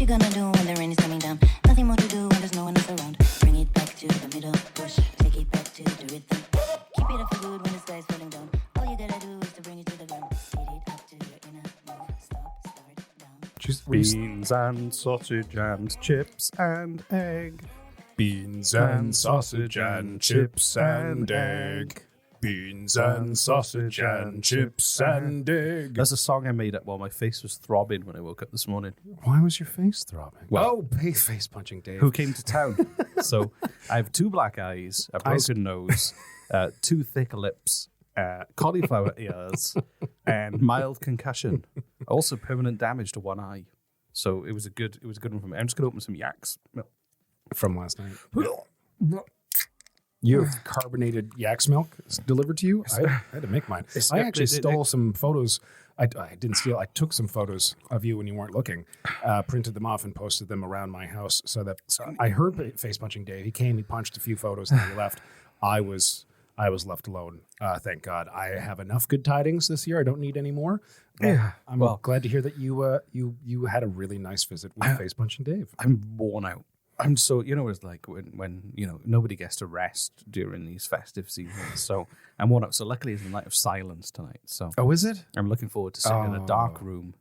you gonna do when the rain is coming down? Nothing more to do when there's no one else around. Bring it back to the middle, push, take it back to the rhythm. Keep it up for good when the sky's falling down. All you gotta do is to bring it to the ground. Speed it up to your inner move. Stop, start, down. Just Beans and sausage and chips and egg. beans and sausage and chips and egg. Beans and sausage and chips and egg. That's a song I made up while my face was throbbing when I woke up this morning. Why was your face throbbing? Well, Face punching Dave. Who came to town? So I have 2 black eyes, a broken nose, 2 thick lips, cauliflower ears, and mild concussion. Also permanent damage to one eye. So it was a good one for me. I'm just gonna open some yaks milk from last night. You have carbonated yak's milk delivered to you? I had to make mine. I actually stole some photos. I didn't steal. I took some photos of you when you weren't looking, printed them off and posted them around my house so that I heard face punching Dave. He came, he punched a few photos and then he left. I was left alone. Thank God. I have enough good tidings this year. I don't need any more. Yeah, I'm glad to hear that you had a really nice visit with face punching Dave. I'm worn out. I'm so, it's like when nobody gets to rest during these festive seasons. So I'm worn out. So luckily it's a night of silence tonight. So is it? I'm looking forward to sitting in a dark room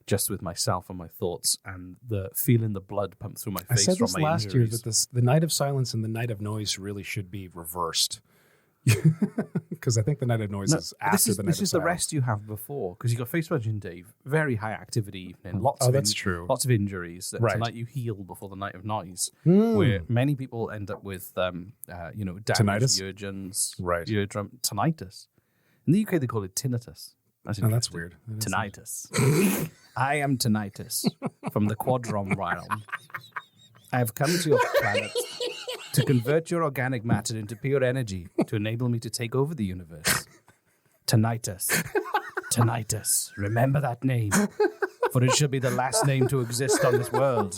just with myself and my thoughts and feeling the blood pump through my face. I said from this my last injuries. year that the night of silence and the night of noise really should be reversed. Because I think the night of noise is after the night of silence. This is the rest you have before, because you got face punching Dave, very high activity evening, lots that's true. Lots of injuries. Right. Tonight you heal before the night of noise, where many people end up with damaged tinnitus? eardrum tinnitus. In the UK they call it tinnitus. That's weird. Tinnitus. I am tinnitus from the Quadron realm. I have come to your planet to convert your organic matter into pure energy to enable me to take over the universe. Tinnitus. Tinnitus. Remember that name, for it shall be the last name to exist on this world.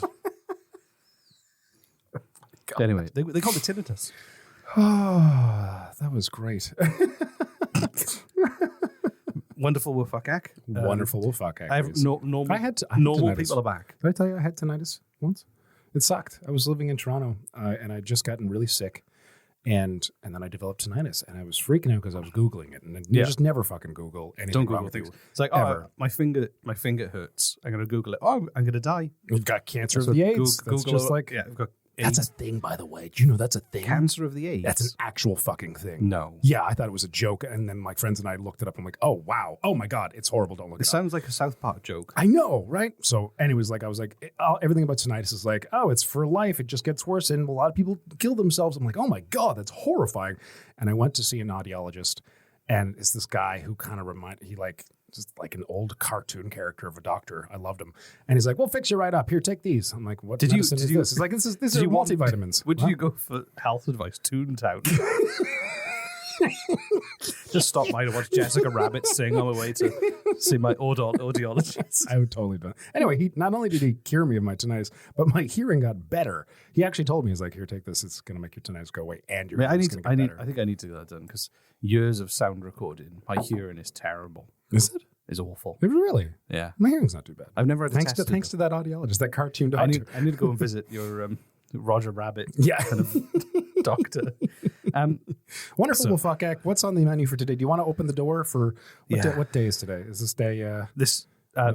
Anyway, they call it tinnitus. Oh, that was great. Wonderful WFUCAC. Wonderful WFUCAC. I have normal tinnitus. people are back. Did I tell you I had tinnitus once? It sucked. I was living in Toronto, and I'd just gotten really sick, and then I developed tinnitus, and I was freaking out because I was Googling it, and you just never fucking Google anything. Don't wrong Google with things. It's like, my finger hurts. I'm going to Google it. Oh, I'm going to die. You've got cancer of the AIDS. That's just like... Yeah, I've got That's a thing, by the way. Do you know that's a thing? Cancer of the AIDS? That's an actual fucking thing. No. Yeah, I thought it was a joke. And then my friends and I looked it up. I'm like, oh, wow. Oh, my God. It's horrible. Don't look it up. It sounds like a South Park joke. I know, right? So anyways, I was like, everything about tinnitus is like, oh, it's for life. It just gets worse. And a lot of people kill themselves. I'm like, oh, my God, that's horrifying. And I went to see an audiologist. And it's this guy who kind of just like an old cartoon character of a doctor. I loved him. And he's like, we'll fix you right up. Here, take these. I'm like, what medicine is this? He's like, this is multivitamins. Would you go for health advice? Toontown. Just stop by to watch Jessica Rabbit sing on my way to see my audiologist. I would totally do that. Anyway, he not only did he cure me of my tinnitus, but my hearing got better. He actually told me, he's like, here, take this. It's going to make your tinnitus go away. And your hearing's going to get better. I think I need to get that done because years of sound recording, my hearing is terrible. Is it? Is awful. Really? Yeah. My hearing's not too bad. I've never had thanks to that audiologist, that cartoon doctor. I need to go and visit your Roger Rabbit kind of doctor. Wonderful WFUCAC. What's on the menu for today? Do you want to open the door for what day is today? Is this day?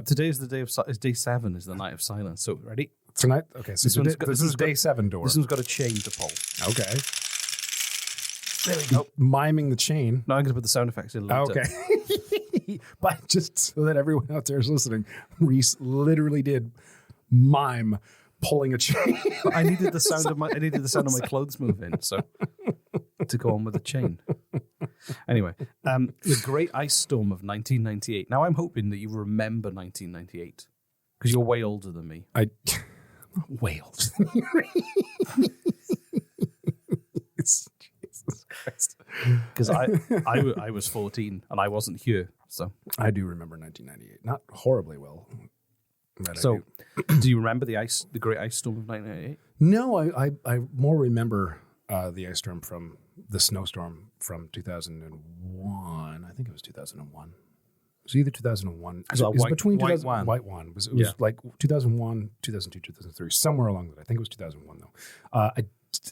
Today is the day is day 7 is the night of silence. So ready? Tonight? Okay. So this is day 7 door. This one's got a chain to pull. Okay. There we go. Miming the chain. Now I'm going to put the sound effects in later. Okay. But just so that everyone out there is listening, Reese literally did mime pulling a chain. I needed the sound of my clothes moving, so to go on with the chain. Anyway, the Great Ice Storm of 1998. Now I'm hoping that you remember 1998 because you're way older than me. I'm not way older than you. Jesus Christ. Because I was 14 and I wasn't here. So I do remember 1998. Not horribly well. So do you remember the Great Ice Storm of 1998? No, I more remember the ice storm from the snowstorm from 2001. I think it was 2001. was either 2001. So It was white- between white 2000 one. White one. It was like 2001, 2002, 2003, somewhere along that. I think it was 2001 though.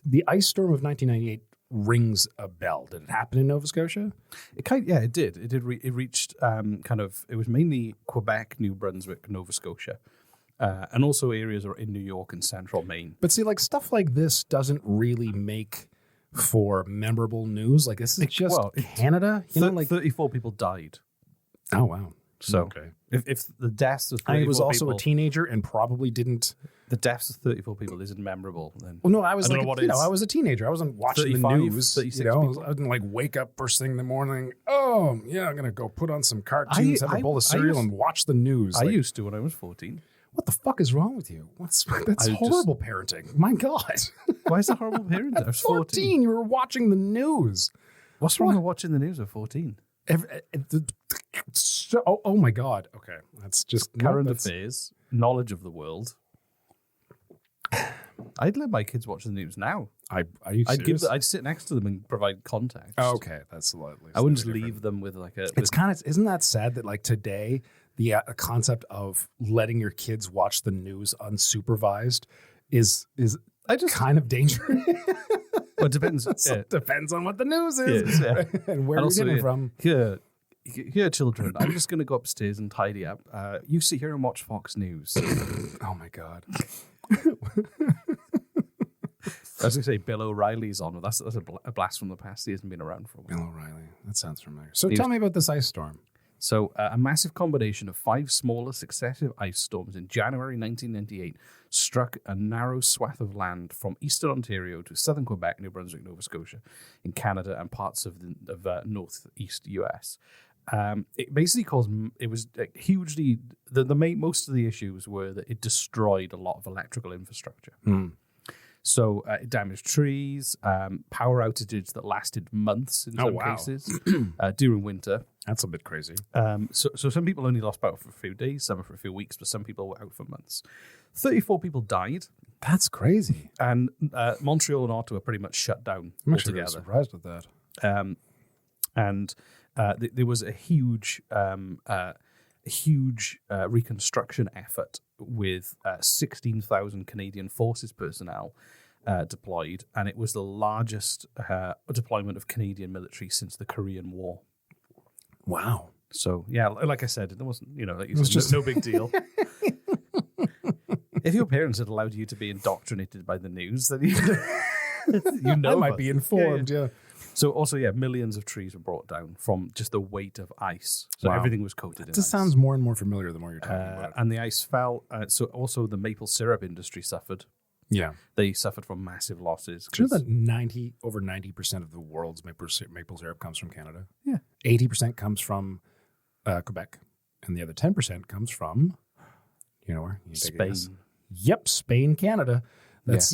The ice storm of 1998 rings a bell. Did it happen in Nova Scotia? It did. It did. It reached it was mainly Quebec, New Brunswick, Nova Scotia, and also areas in New York and central Maine. But see, like stuff like this doesn't really make for memorable news. Like this is just Canada. You know, like 34 people died. Oh wow. So Okay. if the deaths of 34 I was also people, a teenager and probably didn't. the deaths of 34 people isn't memorable, then Well, no, I was I don't like, know what you know, is. I was a teenager. I wasn't watching 35, the news. 36 You know, people. I didn't like wake up first thing in the morning. Oh, yeah, I'm gonna go put on some cartoons, have a bowl of cereal, and watch the news. I Like, used to when I was 14. what the fuck is wrong with you? That's I horrible parenting. My God, Why is that horrible parent? I was 14. You were watching the news. What's wrong with watching the news at 14? Oh my God. Okay, that's just Current that's- affairs, knowledge of the world. I'd let my kids watch the news now. Are you serious? I'd sit next to them and provide context. Oh, okay, that's slightly. I wouldn't just different. leave them with like a. It's kind of, isn't that sad that like today the concept of letting your kids watch the news unsupervised is kind of dangerous. Well, it depends. It depends on what the news is and where you're getting it from. Here, children, I'm just going to go upstairs and tidy up. You sit here and watch Fox News. Oh my God. I was going to say Bill O'Reilly's on. That's a blast from the past. He hasn't been around for a while. Bill O'Reilly. That sounds familiar. So tell me about this ice storm. So a massive combination of 5 smaller successive ice storms in January 1998 struck a narrow swath of land from eastern Ontario to southern Quebec, New Brunswick, Nova Scotia, in Canada and parts of the northeast US. It basically caused, it was hugely, most of the issues were that it destroyed a lot of electrical infrastructure. So it damaged trees, power outages that lasted months in some cases during winter. That's a bit crazy. So some people only lost power for a few days, some for a few weeks, but some people were out for months. 34 people died. That's crazy. And Montreal and Ottawa pretty much shut down I'm actually really altogether. surprised with that. There was a huge reconstruction effort with 16,000 Canadian Forces personnel deployed, and it was the largest deployment of Canadian military since the Korean War. Wow. So yeah, like I said, it wasn't, like you It was said, just no big deal. If your parents had allowed you to be indoctrinated by the news, then you know I might be informed, yeah. So also, millions of trees were brought down from just the weight of ice. So everything was coated in It just ice. sounds more and more familiar the more you're talking about it. And the ice fell. So also the maple syrup industry suffered. Yeah. They suffered from massive losses. Do you know that over 90% of the world's maple syrup comes from Canada? Yeah. 80% comes from Quebec. And the other 10% comes from, you know where? You take a Spain. guess. Yep, Spain, Canada. That's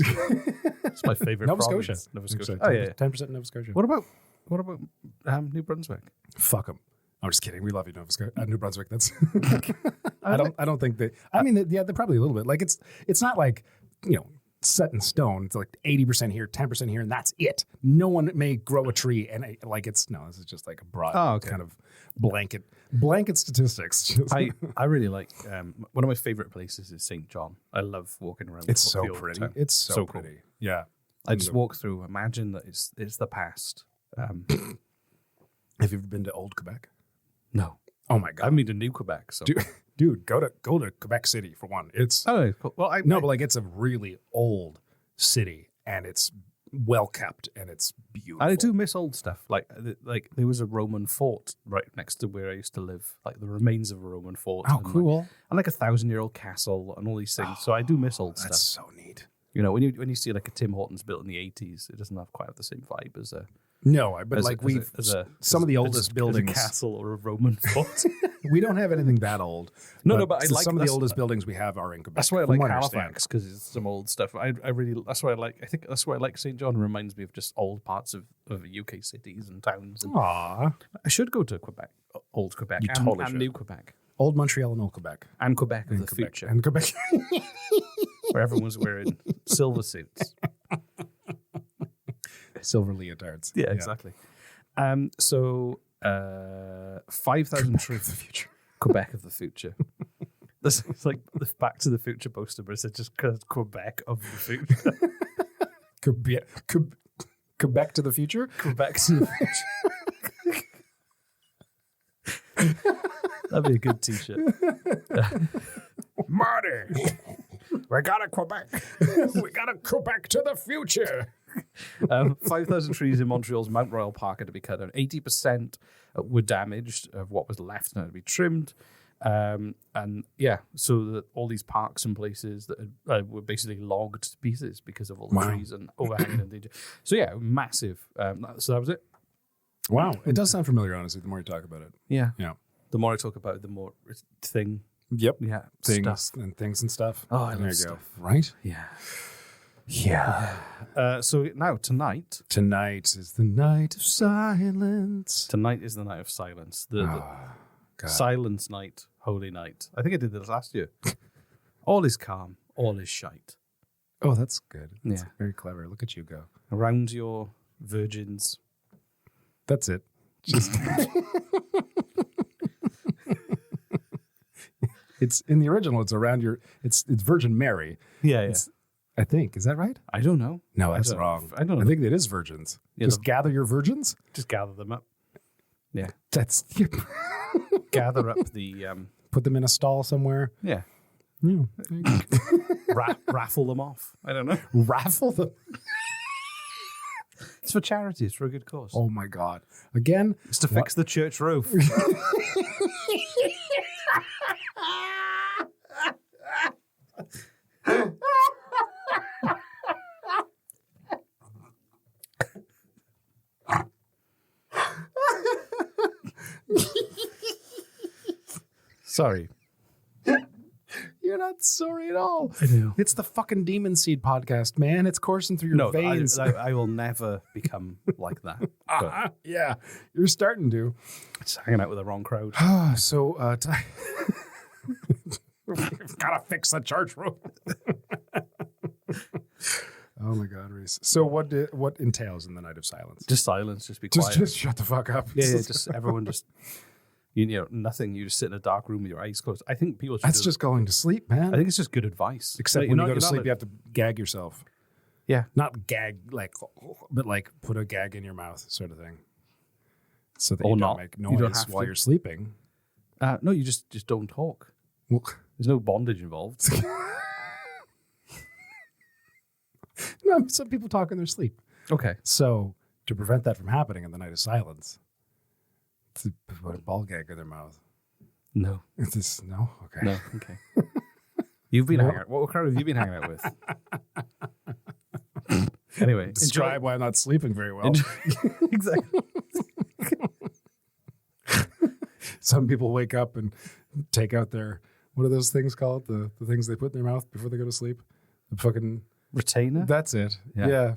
It's my favorite Nova province. Scotia. Nova Scotia. 10%, Oh yeah. 10% Nova Scotia. What about New Brunswick? Fuck them. I'm just kidding. We love you, New Brunswick. That's. I don't think that. I mean, they're probably a little bit. Like it's not like set in stone. It's like 80% here, 10% here, and that's it. No one may grow a tree, and this is just like a broad kind of blanket statistics. I really like one of my favorite places is St. John. I love walking around. It's so the old pretty. town. It's so cool. pretty. Yeah. I just walk through. Imagine that it's the past. Have you ever been to Old Quebec? No. Oh my God. I've been to New Quebec. So dude, go to Quebec City for one. It's cool. Well, but it's a really old city and it's well kept and it's beautiful. I do miss old stuff. Like there was a Roman fort right next to where I used to live. Like the remains of a Roman fort. Oh, and cool. And like a 1,000-year-old castle and all these things. So I do miss old That's stuff. so neat. When you see like a Tim Hortons built in the 80s, it doesn't have quite the same vibe as a. No, but some of the as oldest a buildings. castle or a Roman fort. We don't have anything that old. But I like some of the oldest buildings we have are in Quebec. That's why I from like what understand. Halifax because it's some old stuff. I really that's why I like. I think that's why I like St. John. It reminds me of just old parts of UK cities and towns. And Aww. I should go to Quebec, old Quebec, You totally should. New Quebec, Old Montreal and Old Quebec. and Quebec of the Quebec. future, And Quebec. where everyone's wearing silver suits. Silver leotards. Yeah, exactly. So 5,000 trees. The future. Quebec of the future. This is like the Back to the Future poster, but it's just Quebec of the future. Quebec to the future? Quebec to the future. That'd be a good t-shirt. Marty, we got a Quebec. We got a Quebec to the future. 5,000 trees in Montreal's Mount Royal Park had to be cut down. 80% were damaged of what was left and had to be trimmed. And yeah, so that all these parks and places that were basically logged to pieces because of all the trees and overhanging and danger. So yeah, massive. So that was it. Wow, it does sound familiar, honestly. The more you talk about it, Yeah. The more I talk about it, the more thing. Yep. Yeah. Things and stuff. Oh, I there love you stuff. go. Right? Yeah. Yeah. So now tonight is the night of silence. Tonight is the night of silence. The God. silence night, holy night. I think I did this last year. All is calm. All is shite. Oh, that's good. That's Yeah. very clever. Look at you go. Around your virgins. That's it. Just it's in the original. It's around your. It's Virgin Mary. Yeah. I think. Is that right? I don't know. No, that's don't- wrong. I don't know. I think it is virgins. Yeah, Just gather your virgins. Just gather them up. Yeah. That's Gather up the put them in a stall somewhere. yeah. Yeah. Raffle them off. I don't know. Raffle them. It's for charity. It's for a good cause. Oh my God! Again, It's to fix the church roof. Sorry. you're not sorry at all. I know. It's the fucking Demon Seed podcast, man. It's coursing through your No, veins. I will never become like that. But Yeah, you're starting to. it's hanging out with the wrong crowd. So, we've got to fix the church roof. Oh my God, Reese. So what entails in the night of silence? Just silence. Just be quiet. Just shut the fuck up. yeah. Just everyone just. You know, nothing. You just sit in a dark room with your eyes closed. I think people should. That's just going to sleep, man. I think it's just good advice. Except Like, when you're you go to not sleep, like- you have to gag yourself. Yeah. Not gag but like put a gag in your mouth, sort of thing, so that Or you not. don't make You don't noise have while to. you're sleeping. No, you just don't talk. Well, There's no bondage involved. no, some people talk in their sleep. Okay. So to prevent that from happening in the night of silence, to put a ball gag in their mouth. No. Is this no? Okay. No. Okay. You've been No. hanging out. What crowd have you been hanging out with? Anyway, Describe why I'm not sleeping very well. Exactly. Some people wake up and take out their, what are those things called? The things they put in their mouth before they go to sleep? The fucking, Retainer. that's it. Yeah. Yeah.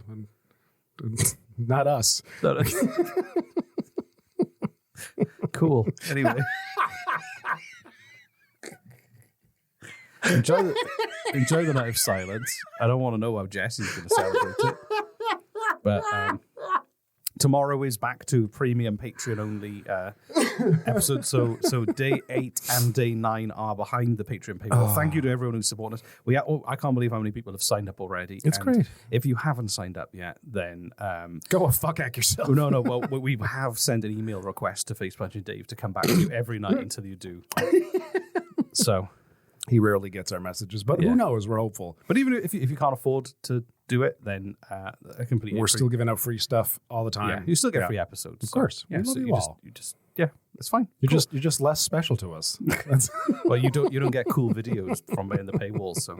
Not us. Cool. Anyway. Enjoy the night of silence. I don't want to know how Jesse's going to celebrate it. But tomorrow is back to premium Patreon only episodes. So day 8 and day 9 are behind the Patreon paywall. Thank you to everyone who's supporting us. I can't believe how many people have signed up already. It's And great. If you haven't signed up yet, then Go a fuck at yourself. no. Well, we have sent an email request to Face Punching Dave to come back to you every night until you do. So. He rarely gets our messages, but Yeah. who knows? We're hopeful. But even if you can't afford to do it, then a complete. We're still giving out free stuff all the time. Yeah, you still get free episodes. Of course. Yeah, We love so you all. it's fine. You're just less special to us. That's, Well, you don't get cool videos from behind the paywall. So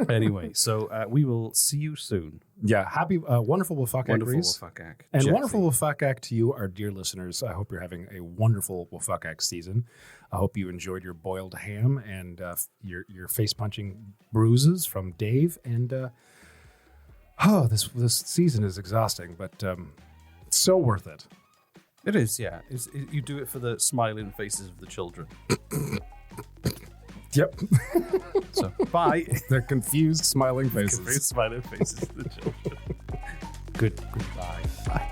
anyway, so we will see you soon. yeah. Happy, wonderful Wufuck Wonderful Reese. Wufuck. And Jesse. wonderful Wufuck to you, our dear listeners. I hope you're having a wonderful Wufuck season. I hope you enjoyed your boiled ham and your face punching bruises from Dave. And this season is exhausting, but so worth it. It is, yeah. You do it for the smiling faces of the children. Yep, So bye. they're confused, smiling faces. Smiling faces of the children. Goodbye. Bye.